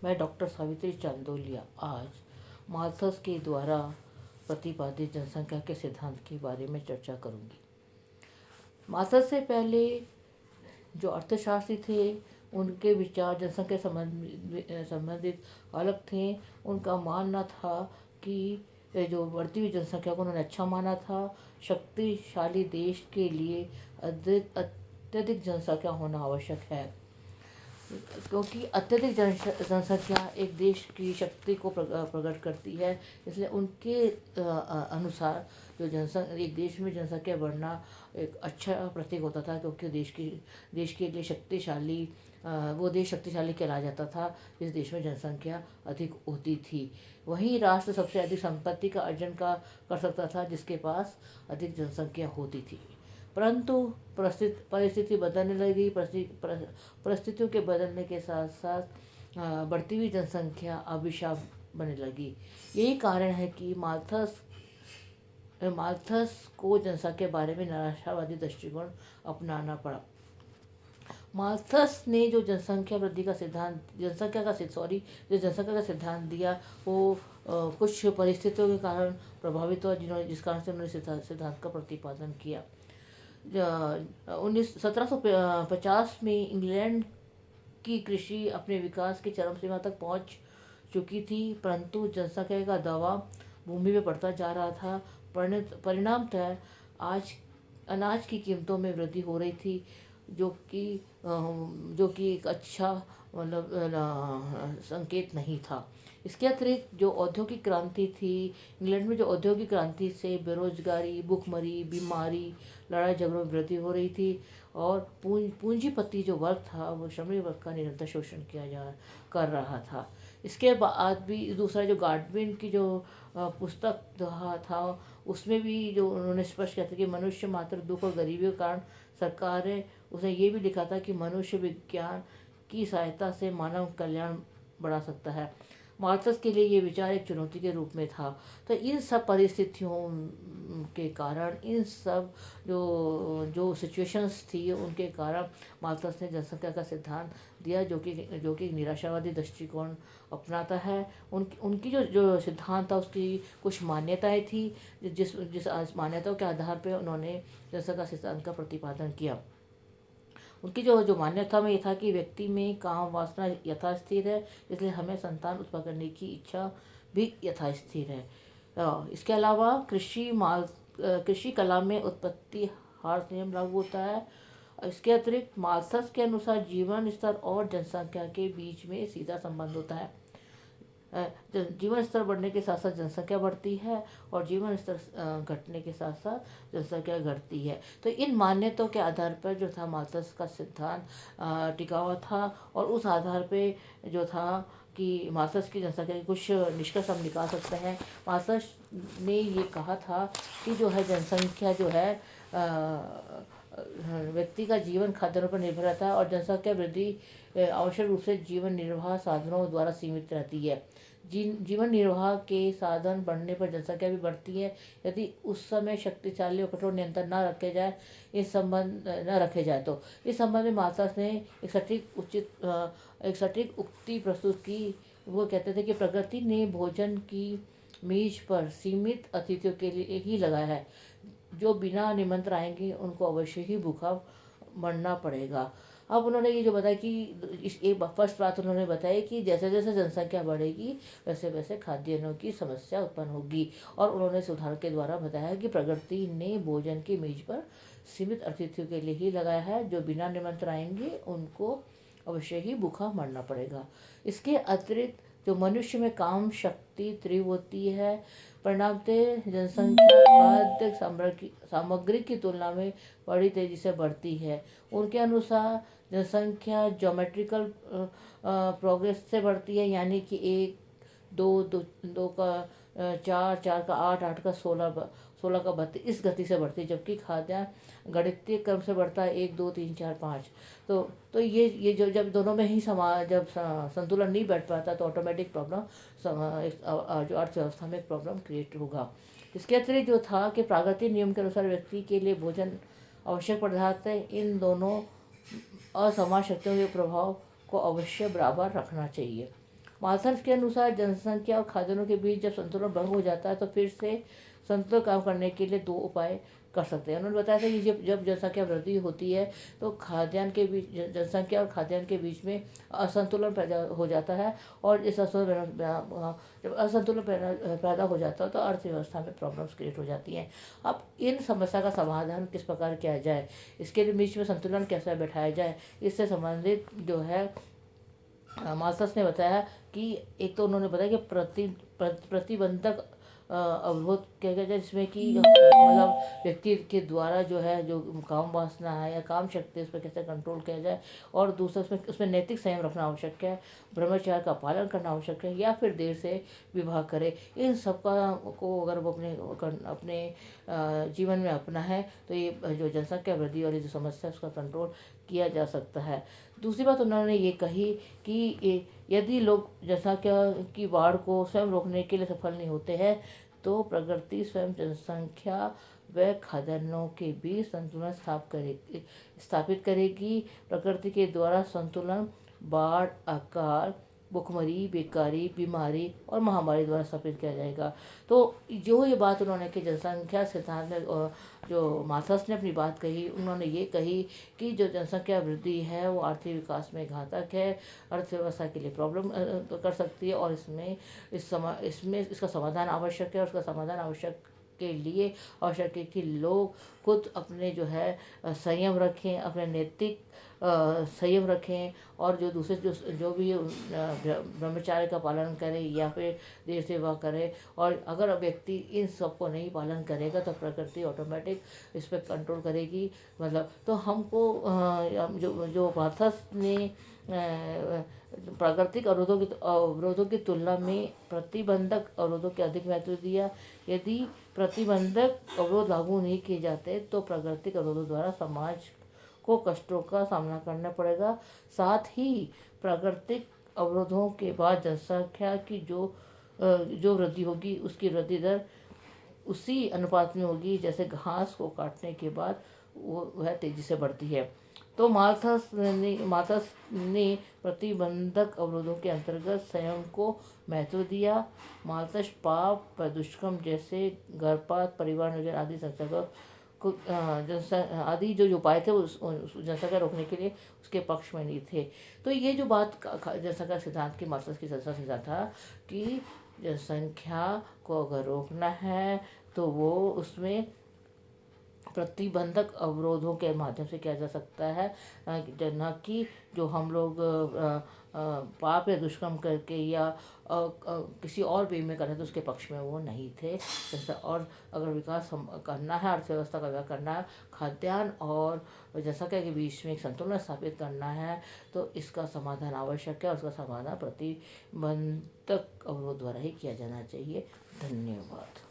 मैं डॉक्टर सावित्री चांदोलिया आज माल्थस के द्वारा प्रतिपादित जनसंख्या के सिद्धांत के बारे में चर्चा करूंगी। माल्थस से पहले जो अर्थशास्त्री थे उनके विचार जनसंख्या संबंधित अलग थे। उनका मानना था कि जो बढ़ती हुई जनसंख्या को उन्होंने अच्छा माना था। शक्तिशाली देश के लिए अत्यधिक जनसंख्या होना आवश्यक है, क्योंकि अत्यधिक जनसंख्या एक देश की शक्ति को प्रकट करती है। इसलिए उनके अनुसार जो एक देश में जनसंख्या बढ़ना एक अच्छा प्रतीक होता था, क्योंकि देश के लिए शक्तिशाली वो देश शक्तिशाली कहलाया जाता था जिस देश में जनसंख्या अधिक होती थी। वहीं राष्ट्र सबसे अधिक संपत्ति का अर्जन कर सकता था जिसके पास अधिक जनसंख्या होती थी। परंतु परिस्थिति बदलने लगी। परिस्थितियों के बदलने के साथ साथ बढ़ती हुई जनसंख्या अभिशाप बनने लगी। यही कारण है कि माल्थस को जनसंख्या के बारे में निराशावादी दृष्टिकोण अपनाना पड़ा। माल्थस ने जो जनसंख्या का सिद्धांत दिया वो कुछ परिस्थितियों के कारण प्रभावित हुआ, जिस कारण से उन्होंने सिद्धांत का प्रतिपादन किया। 1750 में इंग्लैंड की कृषि अपने विकास की चरम सीमा तक पहुंच चुकी थी, परंतु जनसंख्या का दबाव भूमि में बढ़ता जा रहा था। परिणामतः आज अनाज की कीमतों में वृद्धि हो रही थी, जो कि एक अच्छा संकेत नहीं था। इसके अतिरिक्त जो औद्योगिक क्रांति थी, इंग्लैंड में जो औद्योगिक क्रांति से बेरोजगारी, भूखमरी, बीमारी, लड़ाई झगड़ों में वृद्धि हो रही थी और पूंजीपति जो वर्ग था वो श्रमिक वर्ग का निरंतर शोषण कर रहा था। इसके बाद भी दूसरा जो गार्डविन की जो पुस्तक था उसमें भी जो उन्होंने स्पष्ट किया था कि मनुष्य मात्र दुख और गरीबी के कारण सरकारें, उसने ये भी लिखा था कि मनुष्य विज्ञान की सहायता से मानव कल्याण बढ़ा सकता है। मार्क्स के लिए ये विचार एक चुनौती के रूप में था। तो इन सब परिस्थितियों के कारण, इन सब जो सिचुएशंस थी उनके कारण मार्क्स ने जनसंख्या का सिद्धांत दिया, जो कि निराशावादी दृष्टिकोण अपनाता है। उनकी जो सिद्धांत था उसकी कुछ मान्यताएं थी, जिस मान्यताओं के आधार पर उन्होंने जनसंख्या सिद्धांत का प्रतिपादन किया। उनकी जो मान्यता में ये था कि व्यक्ति में काम वासना यथास्थिर है, इसलिए हमें संतान उत्पन्न करने की इच्छा भी यथास्थिर है। इसके अलावा कृषि कला में उत्पत्ति हार नियम लागू होता है। इसके अतिरिक्त माल्थस के अनुसार जीवन स्तर और जनसंख्या के बीच में सीधा संबंध होता है। जीवन स्तर बढ़ने के साथ साथ जनसंख्या बढ़ती है और जीवन स्तर घटने के साथ साथ जनसंख्या घटती है। तो इन मान्यताओं के आधार पर जो था माल्थस का सिद्धांत टिका हुआ था, और उस आधार पे जो था कि माल्थस की जनसंख्या के कुछ निष्कर्ष हम निकाल सकते हैं। माल्थस ने ये कहा था कि जो है जनसंख्या जो है व्यक्ति का जीवन खाद्यान्नों पर निर्भर रहता है और जनसंख्या वृद्धि आवश्यक रूप से जीवन निर्वाह साधनों द्वारा सीमित रहती है। जीवन निर्वाह के साधन बढ़ने पर जनसंख्या भी बढ़ती है। यदि उस समय शक्तिशाली और कठोर नियंत्रण न रखे जाए तो इस संबंध में माल्थस ने एक सटीक उक्ति प्रस्तुत की। वो कहते थे कि प्रकृति ने भोजन की मेज पर सीमित अतिथियों के लिए ही लगाया है। जो बिना निमंत्रण आएंगे उनको अवश्य ही भूखा मरना पड़ेगा। अब उन्होंने ये जो बताया कि फर्स्ट बात उन्होंने बताया कि जैसे जैसे जनसंख्या बढ़ेगी वैसे वैसे खाद्यान्नों की समस्या उत्पन्न होगी, और उन्होंने इस उदाहरण के द्वारा बताया कि प्रकृति ने भोजन की मेज पर सीमित अतिथियों के लिए ही लगाया है। जो बिना निमंत्रण आएंगे उनको अवश्य ही भूखा मरना पड़ेगा। इसके अतिरिक्त जो मनुष्य में काम शक्ति तीव्र होती है, परिणामतः जनसंख्या खाद्य सामग्री की तुलना में बड़ी तेजी से बढ़ती है। उनके अनुसार जनसंख्या ज्योमेट्रिकल प्रोग्रेस से बढ़ती है, यानी कि 1 2 का 4 4 का 8 8 का 16 का 32 इस गति से बढ़ती है, जबकि खाद्यान्न गणितीय क्रम से बढ़ता है 1 2 3 4 5। तो ये जो जब दोनों में ही जब संतुलन नहीं बैठ पाता तो ऑटोमेटिक प्रॉब्लम जो अर्थव्यवस्था में एक प्रॉब्लम क्रिएट होगा। इसके अतिरिक्त जो था कि प्राकृतिक नियम के अनुसार व्यक्ति के लिए भोजन आवश्यक पदार्थ है। इन दोनों असमान शक्तियों के प्रभाव को अवश्य बराबर रखना चाहिए। माल्थस के अनुसार जनसंख्या और खाद्यान्नों के बीच जब संतुलन भंग हो जाता है तो फिर से संतुलन काम करने के लिए दो उपाय कर सकते हैं। उन्होंने बताया था कि जब जब जनसंख्या वृद्धि होती है तो खाद्यान्न के बीच जनसंख्या और खाद्यान्न के बीच में असंतुलन पैदा हो जाता है, और इस जब असंतुलन पैदा हो जाता है तो अर्थव्यवस्था में प्रॉब्लम्स क्रिएट हो जाती हैं। अब इन समस्या का समाधान किस प्रकार किया जाए, इसके लिए बीच में संतुलन कैसे बैठाया जाए, इससे संबंधित जो है माल्थस ने बताया कि एक तो उन्होंने बताया कि प्रतिबंधक अवरोध क्या क्या जाए, जिसमें कि मतलब व्यक्ति के द्वारा जो है जो काम वासना है या काम शक्ति है उस पर कैसे कंट्रोल किया जाए, और दूसरा उसमें नैतिक संयम रखना आवश्यक है, ब्रह्मचर्य का पालन करना आवश्यक है, या फिर देर से विवाह करे। इन सब का को अगर वो अपने जीवन में अपना है तो ये जो जनसंख्या वृद्धि वाली जो समस्या है उसका कंट्रोल किया जा सकता है। दूसरी बात उन्होंने ये कही कि यदि लोग जनसंख्या की बाढ़ को स्वयं रोकने के लिए सफल नहीं होते हैं तो प्रकृति स्वयं जनसंख्या व खाद्यान्नों के बीच संतुलन स्थापित करेगी। प्रकृति के द्वारा संतुलन बाढ़, अकाल, भुखमरी, बेकारी, बीमारी और महामारी द्वारा स्थापित किया जाएगा। तो जो ये बात उन्होंने कि जनसंख्या सिद्धांत में जो माल्थस ने अपनी बात कही, उन्होंने ये कही कि जो जनसंख्या वृद्धि है वो आर्थिक विकास में घातक है, अर्थव्यवस्था के लिए प्रॉब्लम कर सकती है, और इसमें इसका समाधान आवश्यक है, और उसका समाधान आवश्यक के लिए आवश्यक है कि लोग खुद अपने जो है संयम रखें, अपने नैतिक संयम रखें, और जो दूसरे जो भी ब्रह्मचार्य का पालन करें या फिर देश सेवा करें। और अगर व्यक्ति इन सब को नहीं पालन करेगा तो प्रकृति ऑटोमेटिक इस पर कंट्रोल करेगी। मतलब तो हमको जो माल्थस ने प्राकृतिक अवरोधों की तुलना में प्रतिबंधक अवरोधों के अधिक महत्व दिया। यदि प्रतिबंधक अवरोध लागू नहीं किए जाते तो प्राकृतिक अवरोधों द्वारा समाज को कष्टों का सामना करना पड़ेगा। साथ ही प्राकृतिक अवरोधों के बाद जनसंख्या की जो वृद्धि होगी उसकी वृद्धि दर उसी अनुपात में होगी जैसे घास को काटने के बाद वह तेजी से बढ़ती है। तो माल्थस ने प्रतिबंधक अवरोधों के अंतर्गत संयम को महत्व दिया। माल्थस पाप व दुष्कर्म जैसे गर्भपात, परिवार नियोजन आदि आदि जो उपाय थे उस जनसंख्या रोकने के लिए उसके पक्ष में नहीं थे। तो ये जो बात जनसंख्या सिद्धांत की माल्थस की जनसंख्या सिद्धांत था कि जनसंख्या को अगर रोकना है तो वो उसमें प्रतिबंधक अवरोधों के माध्यम से किया जा सकता है, न कि जो हम लोग पाप या दुष्कर्म करके या किसी और वे में करें तो उसके पक्ष में वो नहीं थे। जैसा और अगर विकास करना है, अर्थव्यवस्था का विकास करना है, खाद्यान्न और जनसंख्या के बीच में एक संतुलन स्थापित करना है तो इसका समाधान आवश्यक है, और उसका समाधान प्रतिबंधक अवरोध द्वारा ही किया जाना चाहिए। धन्यवाद।